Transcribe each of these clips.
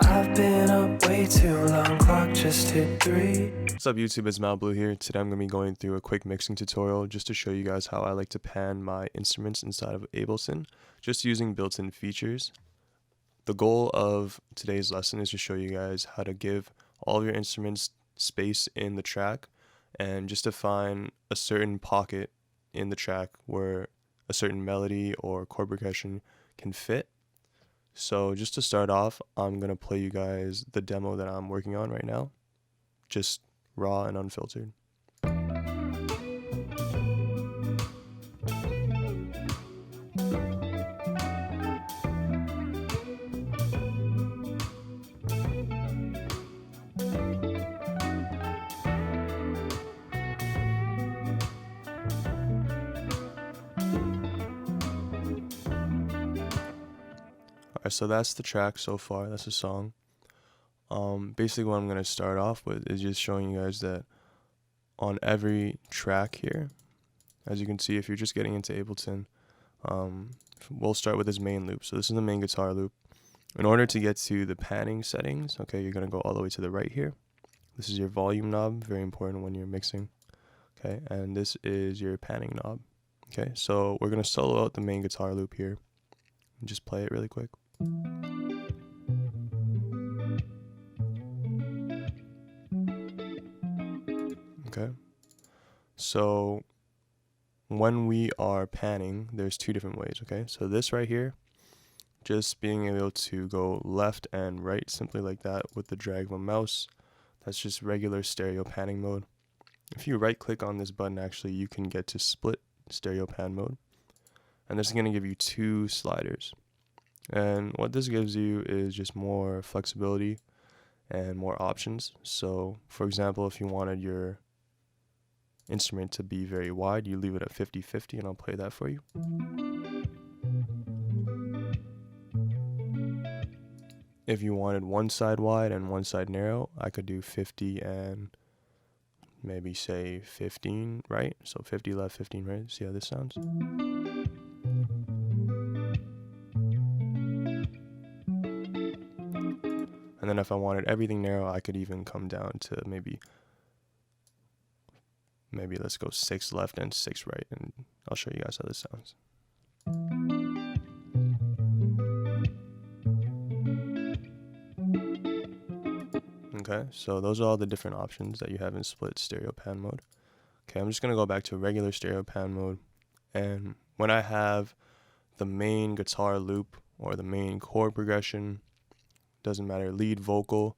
I've been up way too long, clock just hit 3. What's up YouTube, it's Blue here. Today I'm going to be going through a quick mixing tutorial just to show you guys how I like to pan my instruments inside of Ableton, just using built-in features. The goal of today's lesson is to show you guys how to give all of your instruments space in the track and just to find a certain pocket in the track where a certain melody or chord progression can fit. So just to start off, I'm going to play you guys the demo that I'm working on right now, just raw and unfiltered. Alright, so that's the track so far, that's the song. Basically what I'm going to start off with is just showing you guys that on every track here, as you can see, if you're just getting into Ableton, we'll start with this main loop. So this is the main guitar loop. In order to get to the panning settings, okay, you're going to go all the way to the right here. This is your volume knob, very important when you're mixing. Okay, and this is your panning knob. Okay, so we're going to solo out the main guitar loop here and just play it really quick. Okay, so when we are panning, there's two different ways. Okay, so this right here, just being able to go left and right simply like that with the drag of a mouse, that's just regular stereo panning mode. If you right click on this button, actually you can get to split stereo pan mode, and this is going to give you two sliders. And what this gives you is just more flexibility and more options. So for example, if you wanted your instrument to be very wide, you leave it at 50-50, and I'll play that for you. If you wanted one side wide and one side narrow, I could do 50 and maybe say 15 right. So 50 left, 15 right. See how this sounds? And then if I wanted everything narrow, I could even come down to maybe let's go 6 left and 6 right, and I'll show you guys how this sounds. Okay, so those are all the different options that you have in split stereo pan mode. Okay, I'm just going to go back to regular stereo pan mode, and when I have the main guitar loop or the main chord progression, doesn't matter, lead vocal,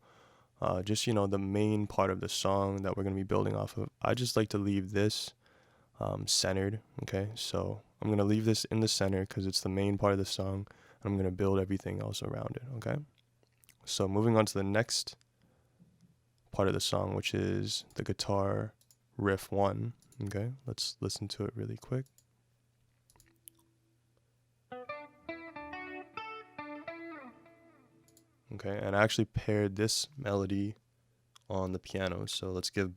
just the main part of the song that we're going to be building off of, I just like to leave this centered. Okay, so I'm going to leave this in the center because it's the main part of the song, and I'm going to build everything else around it. Okay, so moving on to the next part of the song, which is the guitar riff 1. Okay, let's listen to it really quick. Okay, and I actually paired this melody on the piano, so let's give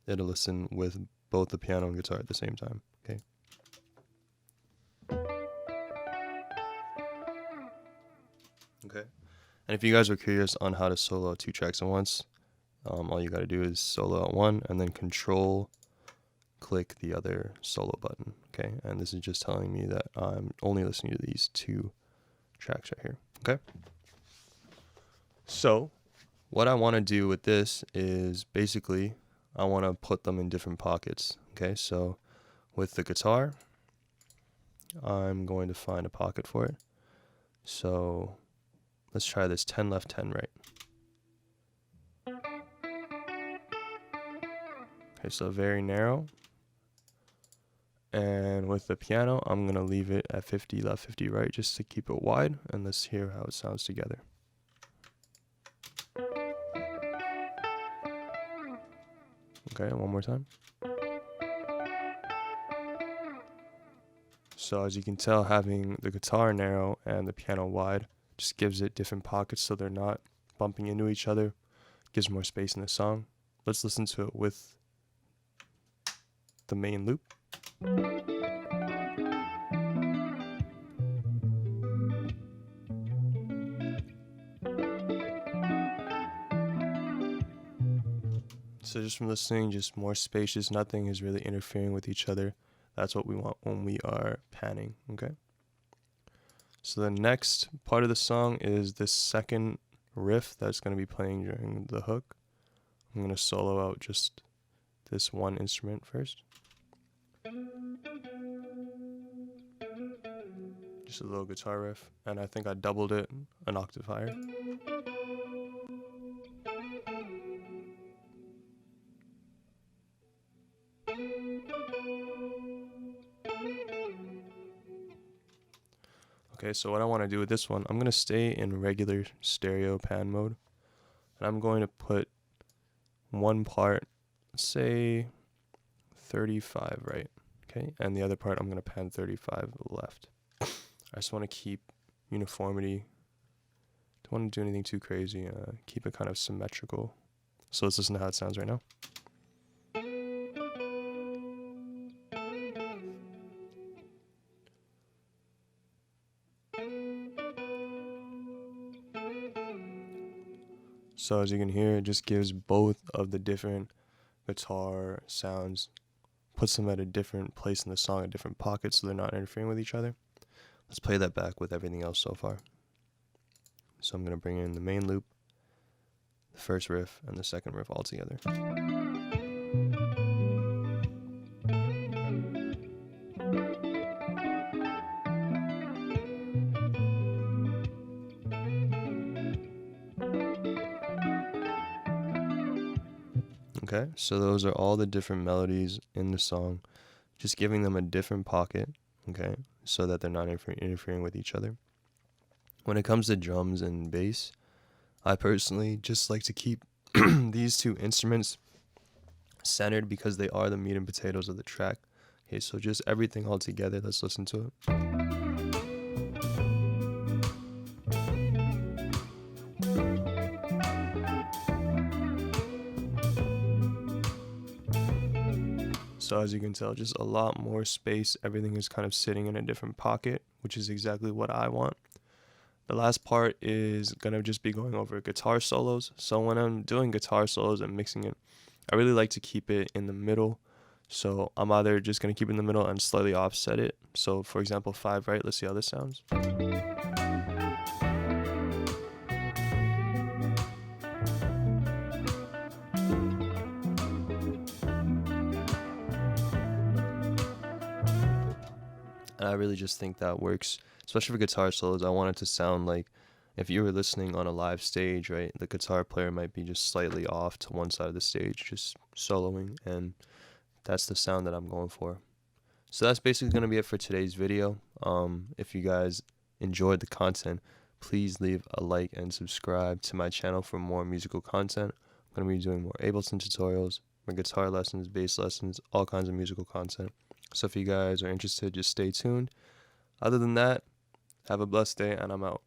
it a listen with both the piano and guitar at the same time. Okay. Okay, and if you guys are curious on how to solo out 2 tracks at once, all you got to do is solo out one and then control click the other solo button. Okay, and this is just telling me that I'm only listening to these 2 tracks right here. Okay, so what I want to do with this is basically I want to put them in different pockets. Okay, so with the guitar, I'm going to find a pocket for it. So let's try this 10 left, 10 right. Okay, so very narrow. And with the piano, I'm going to leave it at 50 left, 50 right, just to keep it wide, and let's hear how it sounds together. Okay, one more time. So as you can tell, having the guitar narrow and the piano wide just gives it different pockets so they're not bumping into each other. Gives more space in the song. Let's listen to it with the main loop. So just from listening, just more spacious, nothing is really interfering with each other. That's what we want when we are panning, okay? So the next part of the song is this second riff that's going to be playing during the hook. I'm going to solo out just this one instrument first. Just a little guitar riff, and I think I doubled it an octave higher. Okay, so what I want to do with this one, I'm going to stay in regular stereo pan mode, and I'm going to put one part, say 35 right, okay, and the other part I'm going to pan 35 left. I just want to keep uniformity. Don't want to do anything too crazy. Keep it kind of symmetrical. So let's listen to how it sounds right now. So as you can hear, it just gives both of the different guitar sounds, puts them at a different place in the song, a different pocket, so they're not interfering with each other. Let's play that back with everything else so far. So I'm going to bring in the main loop, the first riff, and the second riff all together. Okay, so those are all the different melodies in the song, just giving them a different pocket, okay, so that they're not interfering with each other. When it comes to drums and bass, I personally just like to keep these two instruments centered because they are the meat and potatoes of the track. Okay, so just everything all together, let's listen to it. So as you can tell, just a lot more space. Everything is kind of sitting in a different pocket, which is exactly what I want. The last part is going to just be going over guitar solos. So when I'm doing guitar solos and mixing it, I really like to keep it in the middle. So I'm either just going to keep it in the middle and slightly offset it. So for example, 5 right, let's see how this sounds. And I really just think that works, especially for guitar solos. I want it to sound like if you were listening on a live stage, right, the guitar player might be just slightly off to one side of the stage, just soloing, and that's the sound that I'm going for. So that's basically going to be it for today's video. If you guys enjoyed the content, please leave a like and subscribe to my channel for more musical content. I'm going to be doing more Ableton tutorials, more guitar lessons, bass lessons, all kinds of musical content. So if you guys are interested, just stay tuned. Other than that, have a blessed day, and I'm out.